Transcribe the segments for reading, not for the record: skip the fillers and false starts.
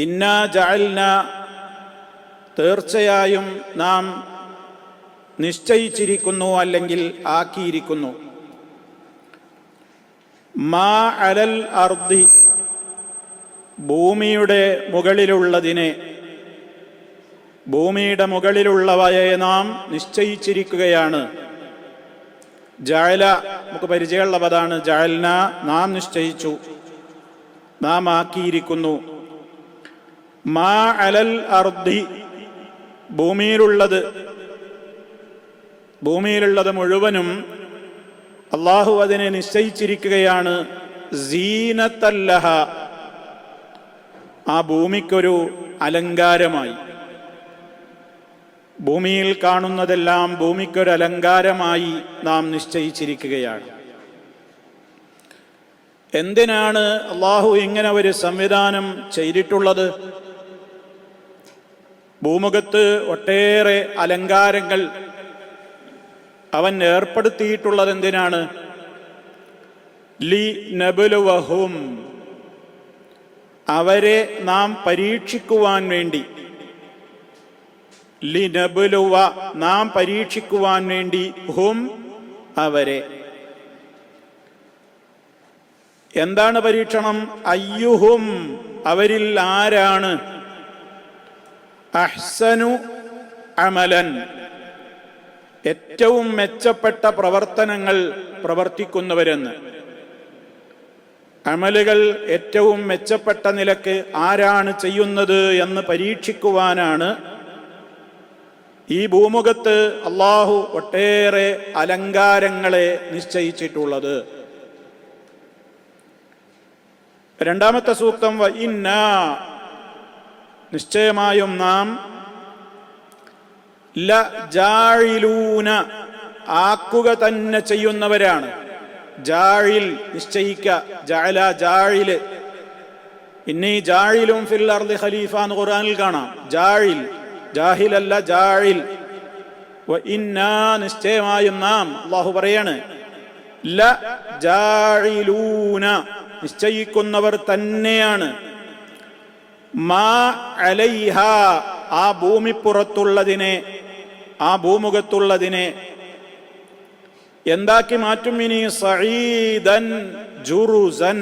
ഇന്നാ ജഅൽന, തീർച്ചയായും നാം നിശ്ചയിച്ചിരിക്കുന്നു അല്ലെങ്കിൽ ആക്കിയിരിക്കുന്നു, മാ അലൽ അർദി, ഭൂമിയുടെ മുകളിലുള്ളതിനെ, ഭൂമിയുടെ മുകളിലുള്ളവയെ നാം നിശ്ചയിച്ചിരിക്കുകയാണ്. ജഅല നമുക്ക് പരിചയമുള്ള പദമാണ്. ജഅൽന നാം നിശ്ചയിച്ചു, നാം ആക്കിയിരിക്കുന്നു. മാ അലൽ അർദി, ഭൂമിയിലുള്ളത് മുഴുവനും അള്ളാഹു അതിനെ നിശ്ചയിച്ചിരിക്കുകയാണ്. സീനത്തല്ലഹ, ആ ഭൂമിക്കൊരു അലങ്കാരമായി. ഭൂമിയിൽ കാണുന്നതെല്ലാം ഭൂമിക്കൊരു അലങ്കാരമായി നാം നിശ്ചയിച്ചിരിക്കുകയാണ്. എന്തിനാണ് അള്ളാഹു ഇങ്ങനെ ഒരു സംവിധാനം ചെയ്തിട്ടുള്ളത്? ഭൂമുഖത്ത് ഒട്ടേറെ അലങ്കാരങ്ങൾ അവൻ ഏർപ്പെടുത്തിയിട്ടുള്ളത് എന്തിനാണ്? ലി നബ്ലുവഹും, അവരെ നാം പരീക്ഷിക്കുവാൻ വേണ്ടി. ലി നബ്ലുവ, നാം പരീക്ഷിക്കുവാൻ വേണ്ടി. ഹും, അവരെ. എന്താണ് പരീക്ഷണം? അയ്യുഹും, അവരിൽ ആരാണ് അഹ്സനു അമലൻ, ഏറ്റവും മെച്ചപ്പെട്ട പ്രവർത്തനങ്ങൾ പ്രവർത്തിക്കുന്നവരെന്ന്. അമലുകൾ ഏറ്റവും മെച്ചപ്പെട്ട നിലക്ക് ആരാണ് ചെയ്യുന്നത് എന്ന് പരീക്ഷിക്കുവാനാണ് ഈ ഭൂമുഖത്ത് അള്ളാഹു ഒട്ടേറെ അലങ്കാരങ്ങളെ നിശ്ചയിച്ചിട്ടുള്ളത്. രണ്ടാമത്തെ സൂക്തം വ ഇന്നാ, നിശ്ചയമായും നാം ല ജാഇലൂന, ആക്കുക തന്നെ ചെയ്യുന്നവരാണ്. ജാഇൽ, നിശ്ചയിക്ക. ജഅല, ജാഇൽ. ഇന്നി ജാഇലും ഫിൽ അർളി ഖലീഫ എന്ന് ഖുർആനിൽ കാണാം. ജാഇൽ, ജാഹിലല്ല, ജാഇൽ. വ ഇന്നാ, നിശ്ചയമായും നാം, അല്ലാഹു പറയാണ്, ല ജാഇലൂന, നിശ്ചയിക്കുന്നവർ തന്നെയാണ്. മാ അലൈഹ, ആ ഭൂമിപ്പുറത്തുള്ളതിനെ, ആ ഭൂമുഖത്തുള്ളതിനെ എന്താക്കി മാറ്റും? ഇനി സഈദൻ ജുറുസൻ,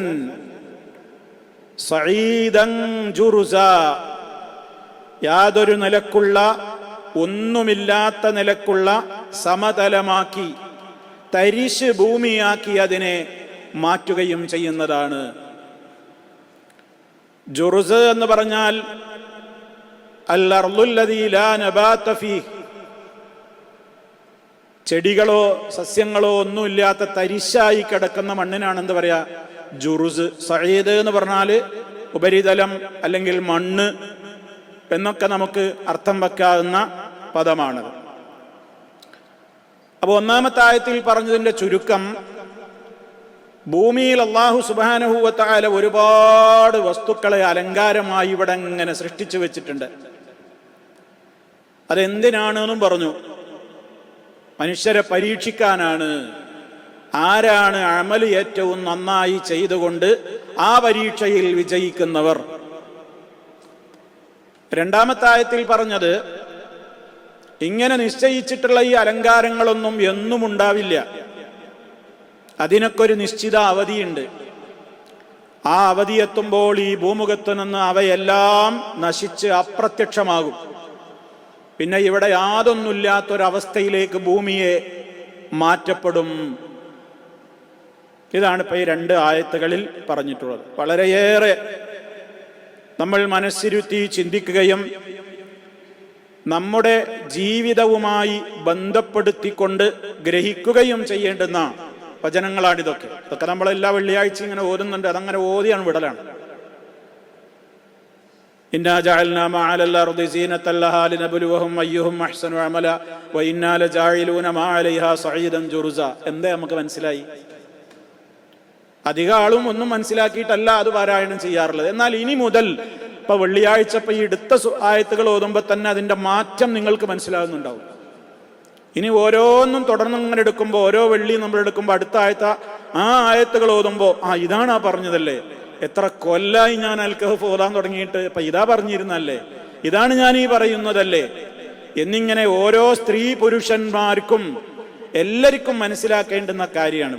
സഈദൻ ജുറുസ, യാതൊരു നിലക്കുള്ള, ഒന്നുമില്ലാത്ത നിലക്കുള്ള സമതലമാക്കി, തരിശ് ഭൂമിയാക്കി അതിനെ മാറ്റുകയും ചെയ്യുന്നതാണ്. ജുറുസ് എന്ന് പറഞ്ഞാൽ അൽ അർളുല്ലദീ ലാ നബാത ഫീഹ്, ചെടികളോ സസ്യങ്ങളോ ഒന്നുമില്ലാത്ത തരിശായി കിടക്കുന്ന മണ്ണിനാണ് എന്ത് പറയാ? ജുറുസ്. സഈദ് എന്ന് പറഞ്ഞാൽ ഉപരിതലം അല്ലെങ്കിൽ മണ്ണ് എന്നൊക്കെ നമുക്ക് അർത്ഥം വെക്കാവുന്ന പദമാണത്. അപ്പോൾ ഒന്നാമത്തെ ആയത്തിൽ പറഞ്ഞതിൻ്റെ ചുരുക്കം, ഭൂമിയിൽ അല്ലാഹു സുബ്ഹാനഹു വ തആല ഒരുപാട് വസ്തുക്കളെ അലങ്കാരമായി ഇവിടെ ഇങ്ങനെ സൃഷ്ടിച്ചു വെച്ചിട്ടുണ്ട്. അതെന്തിനാണെന്നും പറഞ്ഞു. മനുഷ്യരെ പരീക്ഷിക്കാനാണ്. ആരാണ് അമല് ഏറ്റവും നന്നായി ചെയ്തുകൊണ്ട് ആ പരീക്ഷയിൽ വിജയിക്കുന്നവർ. രണ്ടാമത്തെ ആയത്തിൽ പറഞ്ഞത്, ഇങ്ങനെ നിശ്ചയിച്ചിട്ടുള്ള ഈ അലങ്കാരങ്ങളൊന്നും എന്നും ഉണ്ടാവില്ല. അതിനൊക്കെ ഒരു നിശ്ചിത അവധിയുണ്ട്. ആ അവധി എത്തുമ്പോൾ ഈ ഭൂമുഖത്തു നിന്ന് അവയെല്ലാം നശിച്ച് അപ്രത്യക്ഷമാകും. പിന്നെ ഇവിടെ യാതൊന്നുമില്ലാത്തൊരവസ്ഥയിലേക്ക് ഭൂമിയെ മാറ്റപ്പെടും. ഇതാണ് ഇപ്പൊ ഈ രണ്ട് ആയത്തുകളിൽ പറഞ്ഞിട്ടുള്ളത്. വളരെയേറെ നമ്മൾ മനസ്സിരുത്തി ചിന്തിക്കുകയും നമ്മുടെ ജീവിതവുമായി ബന്ധപ്പെടുത്തിക്കൊണ്ട് ഗ്രഹിക്കുകയും ചെയ്യേണ്ടുന്ന വചനങ്ങളാണിതൊക്കെ. ഇതൊക്കെ നമ്മളെല്ലാ വെള്ളിയാഴ്ച ഇങ്ങനെ ഓതുന്നുണ്ട്. അതങ്ങനെ ഓതിയാണ് വിടലാണ്. ഇന്നാ ജഅൽനാ മാ അലൽ അർദി സീനത്തൻ ലഹാ ലിനബ്ലുവഹും അയ്യുഹും അഹ്സനു അമല വ ഇന്നാ ലജാഇലൂന മാ അലൈഹാ സഈദൻ ജുറുസ. എന്താ നമുക്ക് മനസ്സിലായി? അധിക ആളും ഒന്നും മനസ്സിലാക്കിയിട്ടല്ല അത് പാരായണം ചെയ്യാറുള്ളത്. എന്നാൽ ഇനി മുതൽ ഇപ്പൊ വെള്ളിയാഴ്ച ഇപ്പൊ ഈ എടുത്ത ആയത്തുകൾ ഓതുമ്പോൾ തന്നെ അതിന്റെ മാറ്റം നിങ്ങൾക്ക് മനസ്സിലാകുന്നുണ്ടാവും. ഇനി ഓരോന്നും തുടർന്ന് ഇങ്ങനെ എടുക്കുമ്പോൾ, ഓരോ വെള്ളി നമ്മൾ എടുക്കുമ്പോൾ അടുത്ത ആയത്ത ആ ആയത്തുകൾ ഓതുമ്പോൾ ഇതാണ് ആ പറഞ്ഞതല്ലേ, എത്ര കൊല്ലായി ഞാൻ അൽ കഹ്ഫ് ഓതാൻ തുടങ്ങിയിട്ട്, ഇപ്പൊ ഇതാ പറഞ്ഞിരുന്നല്ലേ, ഇതാണ് ഞാൻ ഈ പറയുന്നതല്ലേ എന്നിങ്ങനെ ഓരോ സ്ത്രീ പുരുഷന്മാർക്കും എല്ലാവർക്കും മനസ്സിലാക്കേണ്ടുന്ന കാര്യമാണ്.